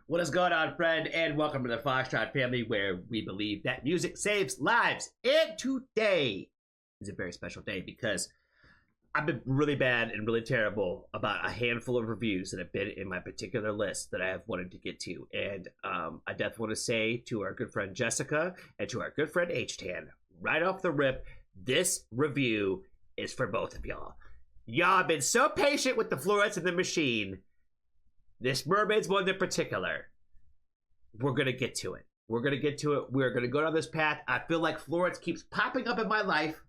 What is going on, friend? And welcome to the Foxtrot family, where we believe that music saves lives. And today is a very special day because I've been really bad and really terrible about a handful of reviews that have been in my particular list that I have wanted to get to. And I definitely want to say to our good friend Jessica and to our good friend H-Tan, right off the rip, this review is for both of y'all. Y'all have been so patient with the Florence and the Machine. This Mermaids one in particular, we're going to get to it. We're going to get to it. We're going to go down this path. I feel like Florence keeps popping up in my life.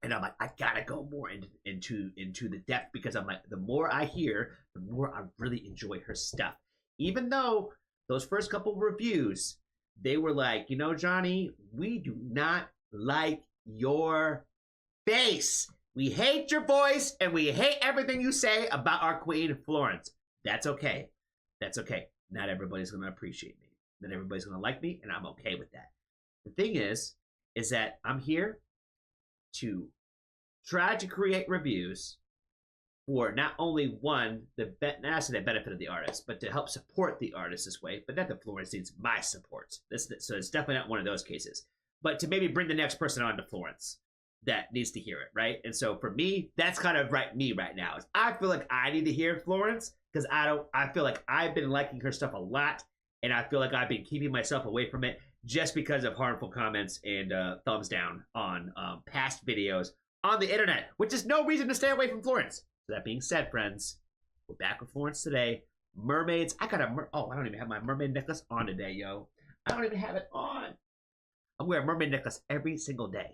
And I'm like, I got to go more into the depth because I'm like, the more I hear, the more I really enjoy her stuff. Even though those first couple of reviews, they were like, you know, Johnny, we do not like your face. We hate your voice and we hate everything you say about our queen, Florence. That's okay. That's okay. Not everybody's going to appreciate me. Not everybody's going to like me, and I'm okay with that. The thing is that I'm here to try to create reviews for not only one, not to the benefit of the artist, but to help support the artist this way. But not that Florence needs my support. So it's definitely not one of those cases. But to maybe bring the next person on to Florence that needs to hear it, right? And so for me, that's kind of me right now. I feel like I need to hear Florence because I feel like I've been liking her stuff a lot, and I feel like I've been keeping myself away from it just because of harmful comments and thumbs down on past videos on the internet, which is no reason to stay away from Florence. So that being said, friends, we're back with Florence today. Mermaids. I don't even have my mermaid necklace on today, yo. I don't even have it on. I wear a mermaid necklace every single day.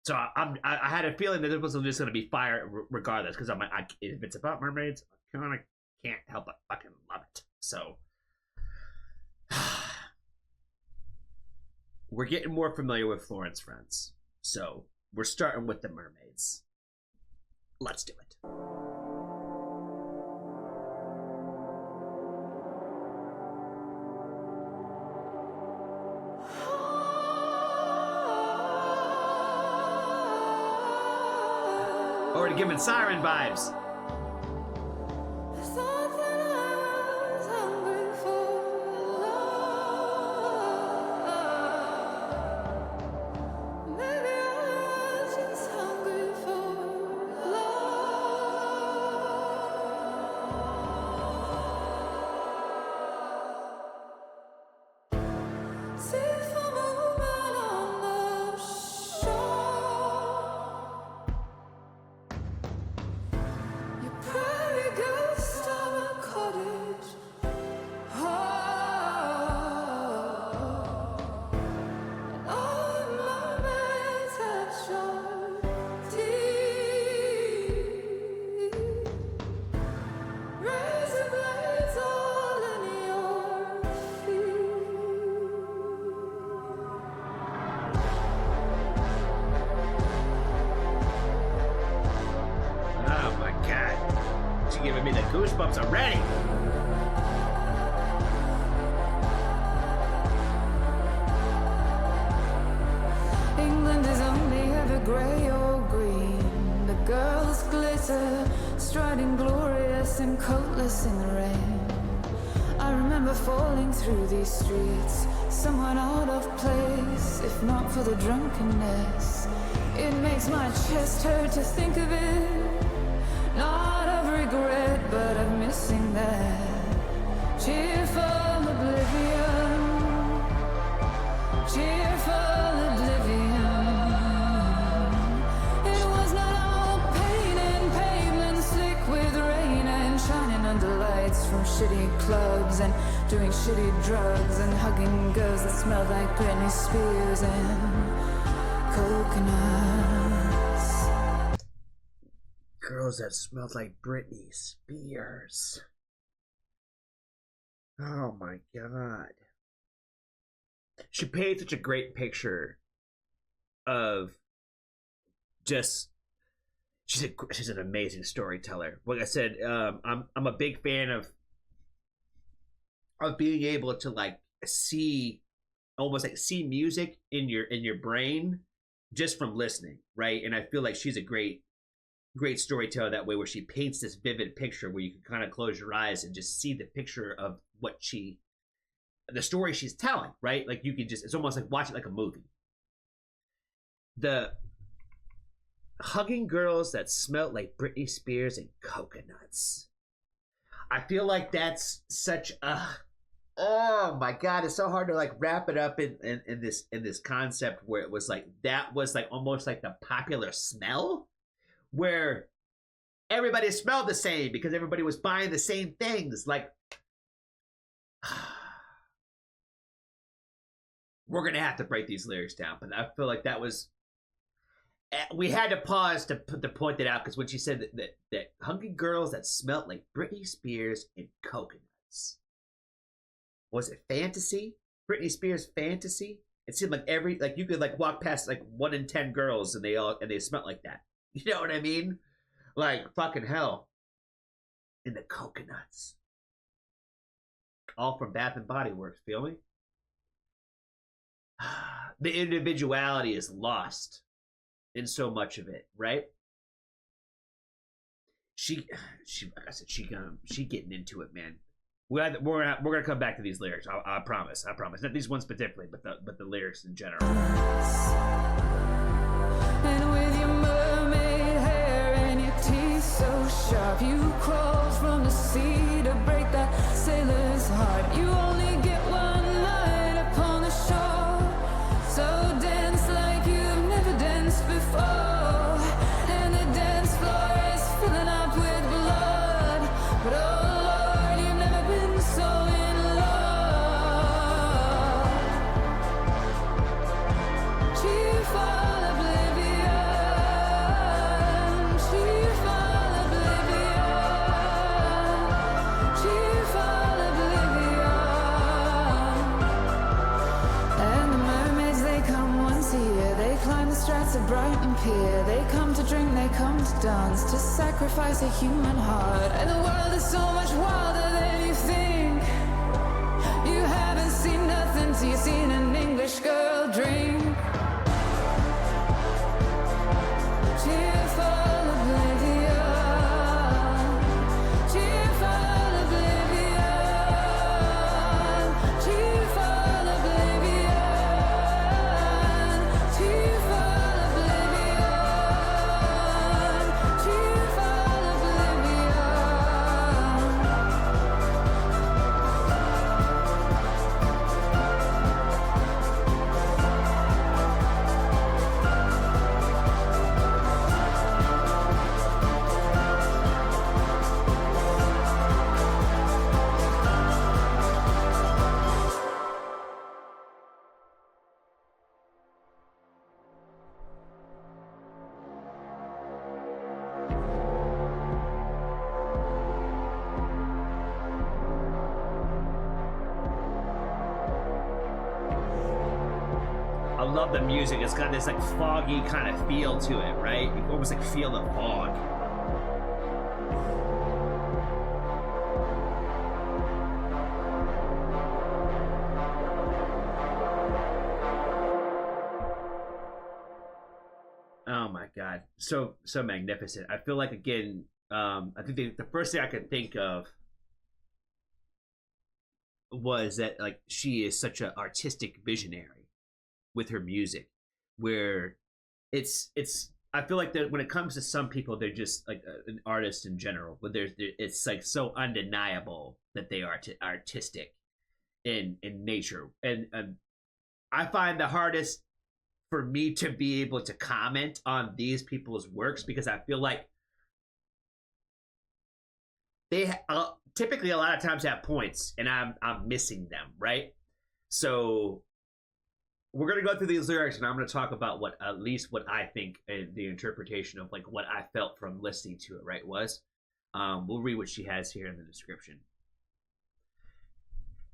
So I had a feeling that this was just going to be fire regardless, because I'm like, if it's about mermaids, I kind of can't help but fucking love it. So we're getting more familiar with Florence, friends. So we're starting with the Mermaids. Let's do it. Already giving siren vibes. Giving me the goosebumps already. England is only ever grey or green. The girls glitter, striding glorious and coatless in the rain. I remember falling through these streets, somewhat out of place, if not for the drunkenness. It makes my chest hurt to think of it. Not of regret, but of missing that cheerful oblivion. Cheerful oblivion. It was not all pain and pavement slick with rain and shining under lights from shitty clubs and doing shitty drugs and hugging girls that smelled like Britney Spears and coconuts. Girls that smelled like Britney Spears. Oh my god. She painted such a great picture of just she's an amazing storyteller. Like I said, I'm a big fan of being able to almost see music in your brain just from listening, right? And I feel like she's a great storyteller that way, where she paints this vivid picture where you can kind of close your eyes and just see the picture of the story she's telling, right? Like you can just, it's almost like watch it like a movie. The hugging girls that smelled like Britney Spears and coconuts. I feel like that's such a, oh my god, it's so hard to like wrap it up in this concept where it was like that was like almost like the popular smell where everybody smelled the same because everybody was buying the same things. Like we're gonna have to break these lyrics down, but I feel like that was, we had to pause to point that out because when she said that hungry girls that smelled like Britney Spears and coconuts, was it fantasy? Britney Spears fantasy? It seemed like like you could like walk past like 1 in 10 girls and they smelled like that. You know what I mean? Like fucking hell. And the coconuts, all from Bath and Body Works. Feel me? The individuality is lost in so much of it, right? She like I said, she getting into it, man. We're gonna come back to these lyrics. I promise. Not these ones specifically, but the lyrics in general. And with your mermaid hair and your teeth so sharp, you crawled from the sea to break that sailor's heart. You only get one night upon the shore, so dance like you've never danced before. And the dance floor is filling up with blood, but oh Lord, you've never been so in love. Cheerful oblivion, cheerful oblivion, cheerful oblivion. And the mermaids, they come once a year. They climb the straits of Brighton Pier. They come to drink, they come to dance, to sacrifice a human heart. And the world is so much wilder than you think. You haven't seen nothing till you've seen an English girl drink. Cheerful oblivion, cheerful oblivion, cheerful oblivion, cheerful oblivion, cheerful oblivion. I love the music. It's got this like foggy kind of feel to it, right? You almost like feel the fog. Oh my god, so magnificent. I feel like again, I think the first thing I could think of was that like she is such an artistic visionary with her music, where it's I feel like that when it comes to some people, they're just like an artist in general, but it's like so undeniable that they are artistic in nature, and I find the hardest for me to be able to comment on these people's works because I feel like they typically a lot of times have points and I'm missing them, right? So we're going to go through these lyrics and I'm going to talk about what at least what I think and the interpretation of like what I felt from listening to it, right, was. We'll read what she has here in the description.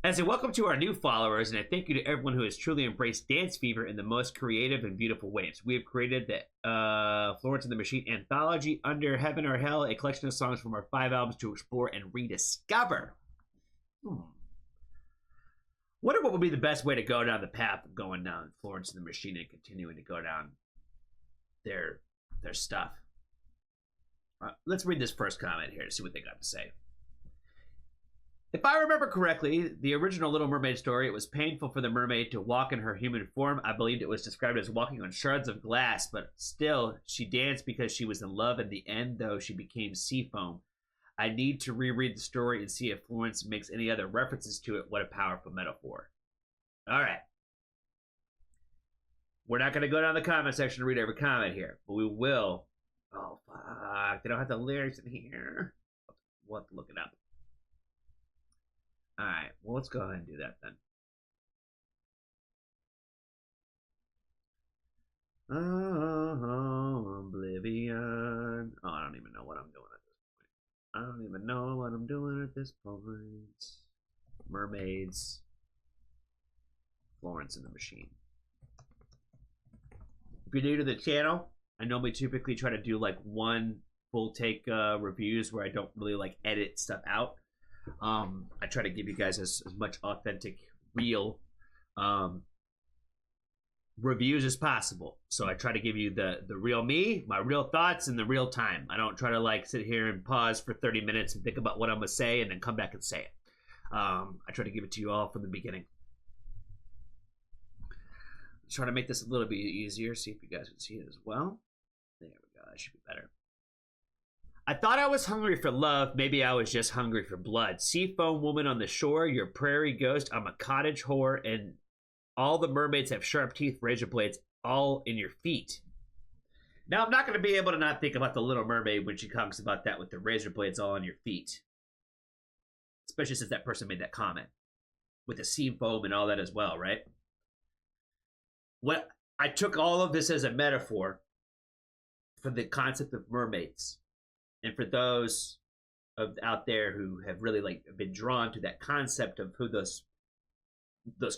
As a welcome to our new followers, and a thank you to everyone who has truly embraced dance fever in the most creative and beautiful ways. We have created the Florence and the Machine anthology, Under Heaven or Hell, a collection of songs from our 5 albums to explore and rediscover. Wonder what would be the best way to go down the path of going down Florence and the Machine and continuing to go down their stuff. Let's read this first comment here to see what they got to say. If I remember correctly, the original Little Mermaid story, it was painful for the mermaid to walk in her human form. I believed it was described as walking on shards of glass, but still, she danced because she was in love. In the end, though, she became sea foam. I need to reread the story and see if Florence makes any other references to it. What a powerful metaphor. All right. We're not going to go down the comment section and read every comment here, but we will. Oh, fuck. They don't have the lyrics in here. We'll have to look it up. All right. Well, let's go ahead and do that then. Oh, oblivion. Oh, I don't even know what I'm doing at this point. I don't even know what I'm doing at this point. Mermaids. Florence and the Machine. If you're new to the channel, I normally typically try to do like one full take reviews where I don't really like edit stuff out. I try to give you guys as much authentic, real reviews as possible. So I try to give you the real me, my real thoughts, in the real time. I don't try to like sit here and pause for 30 minutes and think about what I'm gonna say and then come back and say it. I try to give it to you all from the beginning. Try to make this a little bit easier. See if you guys can see it as well. There we go. That should be better. I thought I was hungry for love. Maybe I was just hungry for blood. Sea foam woman on the shore. Your prairie ghost. I'm a cottage whore. And all the mermaids have sharp teeth, razor blades, all in your feet. Now, I'm not going to be able to not think about the Little Mermaid when she talks about that with the razor blades all on your feet. Especially since that person made that comment. With the sea foam and all that as well, right? What I took all of this as a metaphor for the concept of mermaids, and for those out there who have really like been drawn to that concept of who those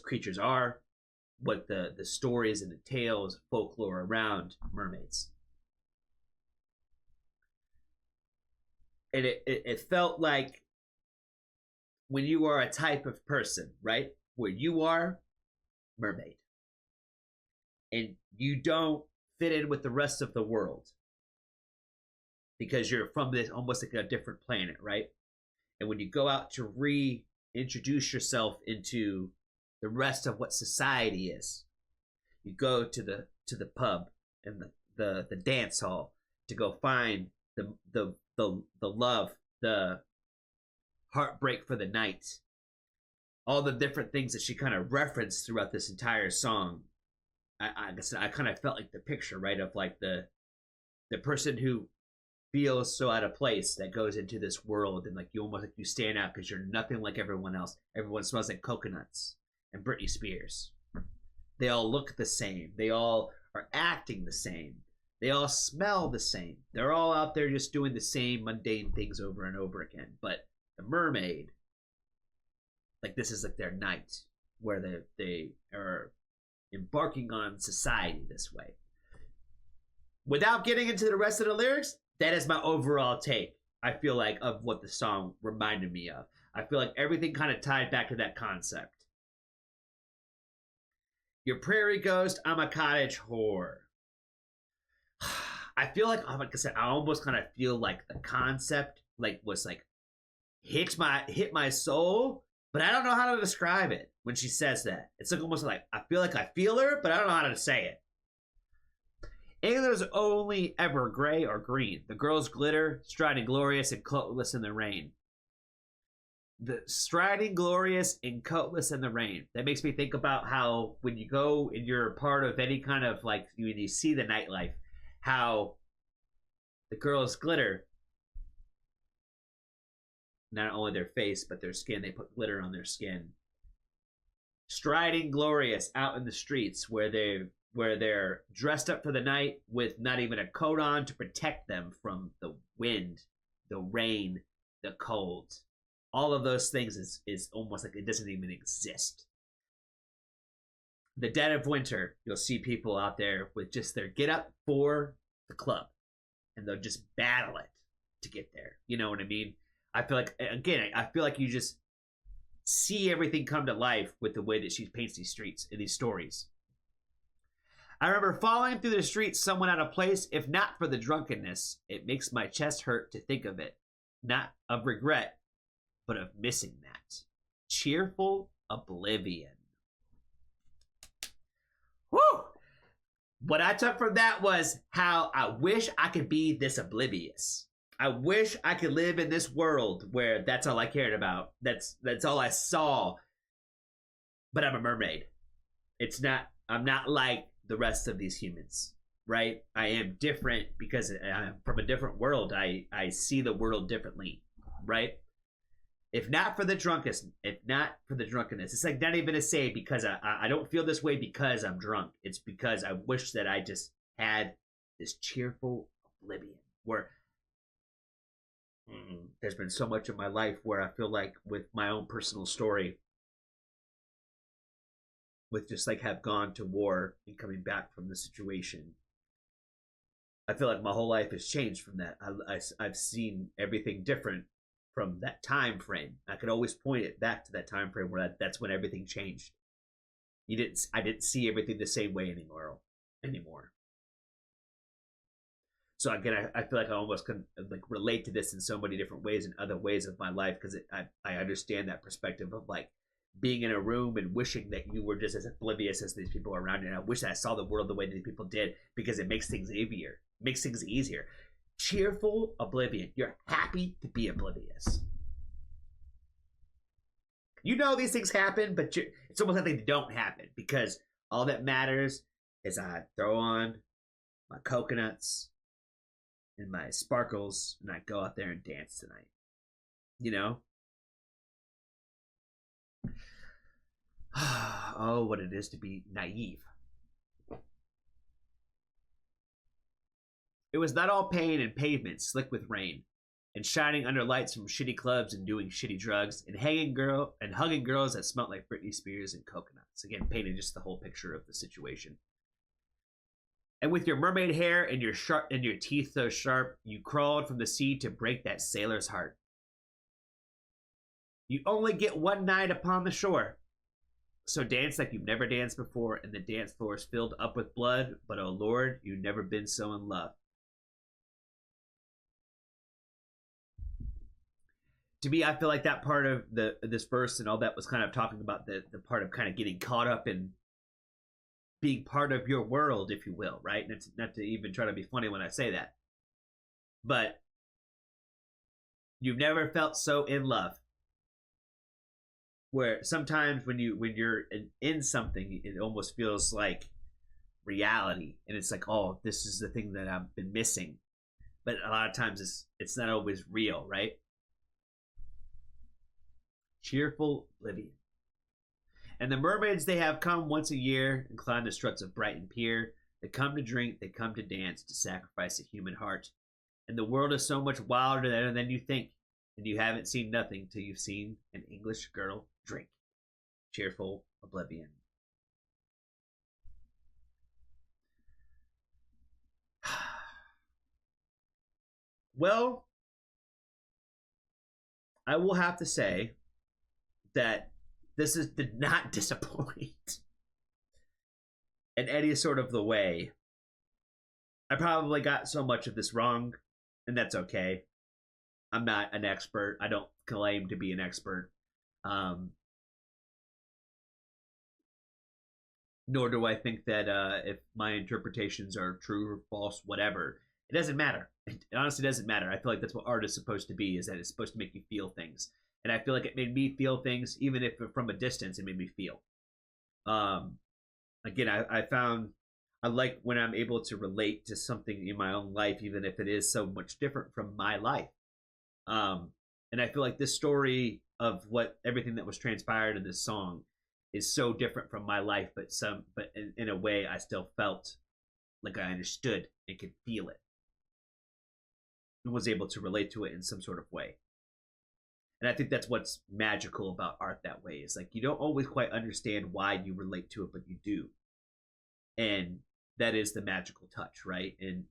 creatures are, what the stories and the tales, folklore around mermaids. And it felt like when you are a type of person, right, where you are mermaid. And you don't fit in with the rest of the world because you're from this almost like a different planet, right? And when you go out to reintroduce yourself into the rest of what society is, you go to the pub and the dance hall to go find the love, the heartbreak for the night, all the different things that she kind of referenced throughout this entire song. I kind of felt like the picture, right, of like the person who feels so out of place that goes into this world, and like you almost like you stand out because you're nothing like everyone else. Everyone smells like coconuts and Britney Spears. They all look the same. They all are acting the same. They all smell the same. They're all out there just doing the same mundane things over and over again. But the mermaid, like this is like their night where they are embarking on society this way. Without getting into the rest of the lyrics, that is my overall take, I feel like, of what the song reminded me of. I feel like everything kind of tied back to that concept. Your prairie ghost, I'm a cottage whore. I feel like I said, I almost kind of feel like the concept like was like hit my soul, but I don't know how to describe it when she says that. It's like almost like I feel her, but I don't know how to say it. England's only ever gray or green. The girls glitter, striding glorious and coatless in the rain. The striding glorious and coatless in the rain. That makes me think about how when you go and you're part of any kind of like when you see the nightlife, how the girls glitter. Not only their face, but their skin. They put glitter on their skin. Striding glorious out in the streets where they're dressed up for the night with not even a coat on to protect them from the wind, the rain, the cold. All of those things is almost like it doesn't even exist. The dead of winter, you'll see people out there with just their get up for the club. And they'll just battle it to get there. You know what I mean? I feel like, again, I feel like you just see everything come to life with the way that she paints these streets and these stories. I remember falling through the streets, someone out of place. If not for the drunkenness, it makes my chest hurt to think of it. Not of regret, but of missing that. Cheerful oblivion. Woo! What I took from that was how I wish I could be this oblivious. I wish I could live in this world where that's all I cared about. That's all I saw. But I'm a mermaid. I'm not like the rest of these humans, right? I am different because I'm from a different world. I see the world differently, right? If not for the drunkenness, it's like not even to say because I don't feel this way because I'm drunk. It's because I wish that I just had this cheerful oblivion where there's been so much of my life where I feel like with my own personal story, with just like have gone to war and coming back from the situation, I feel like my whole life has changed from that. I've seen everything different from that time frame. I could always point it back to that time frame where that's when everything changed. I didn't see everything the same way anymore. So again, I feel like I almost can like relate to this in so many different ways in other ways of my life because I understand that perspective of like being in a room and wishing that you were just as oblivious as these people around you. And I wish that I saw the world the way that these people did because it makes things easier. Cheerful oblivion. You're happy to be oblivious. You know these things happen, but it's almost like they don't happen because all that matters is I throw on my coconuts and my sparkles and I go out there and dance tonight. You know? Oh, what it is to be naive. It was not all pain and pavement slick with rain, and shining under lights from shitty clubs and doing shitty drugs, and hugging girls that smelt like Britney Spears and coconuts. Again, painting just the whole picture of the situation. And with your mermaid hair and your teeth so sharp, you crawled from the sea to break that sailor's heart. You only get one night upon the shore. So dance like you've never danced before, and the dance floor is filled up with blood, but oh Lord, you've never been so in love. To me, I feel like that part of this verse and all that was kind of talking about the part of kind of getting caught up in being part of your world, if you will, right? And it's not to even try to be funny when I say that. But you've never felt so in love. Where sometimes when you're in something, it almost feels like reality, and it's like, oh, this is the thing that I've been missing. But a lot of times it's not always real, right? Cheerful oblivion. And the mermaids, they have come once a year and climb the struts of Brighton Pier. They come to drink, they come to dance, to sacrifice a human heart. And the world is so much wilder than you think. And you haven't seen nothing till you've seen an English girl drink. Cheerful oblivion. Well, I will have to say that this did not disappoint in any sort of the way. I probably got so much of this wrong, and that's okay. I'm not an expert. I don't claim to be an expert. Nor do I think that if my interpretations are true or false, whatever, it doesn't matter. It honestly doesn't matter. I feel like that's what art is supposed to be, is that it's supposed to make you feel things. And I feel like it made me feel things, even if from a distance it made me feel. Again, I found I like when I'm able to relate to something in my own life, even if it is so much different from my life. And I feel like this story of everything that was transpired in this song is so different from my life, but in a way I still felt like I understood and could feel it and was able to relate to it in some sort of way. And I think that's what's magical about art that way, is like you don't always quite understand why you relate to it, but you do. And that is the magical touch, right? And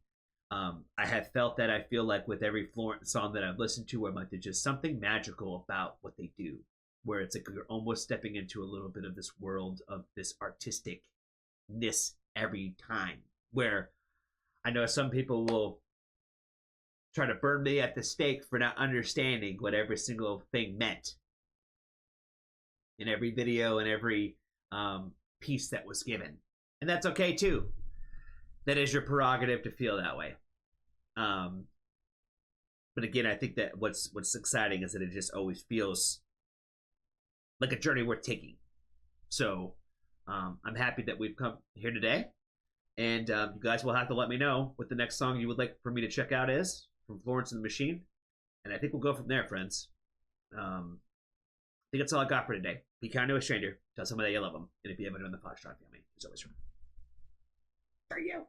I have felt that. I feel like with every Florence song that I've listened to, I'm like, there's just something magical about what they do, where it's like you're almost stepping into a little bit of this world of this artisticness every time. Where I know some people will try to burn me at the stake for not understanding what every single thing meant in every video and every piece that was given. And that's okay too. That is your prerogative to feel that way. But again, I think that what's exciting is that it just always feels like a journey worth taking. So I'm happy that we've come here today. And you guys will have to let me know what the next song you would like for me to check out is from Florence and the Machine. And I think we'll go from there, friends. I think that's all I got for today. Be kind to a stranger. Tell somebody that you love them. And if you haven't done the Foxtrot family, it's always remember. For you.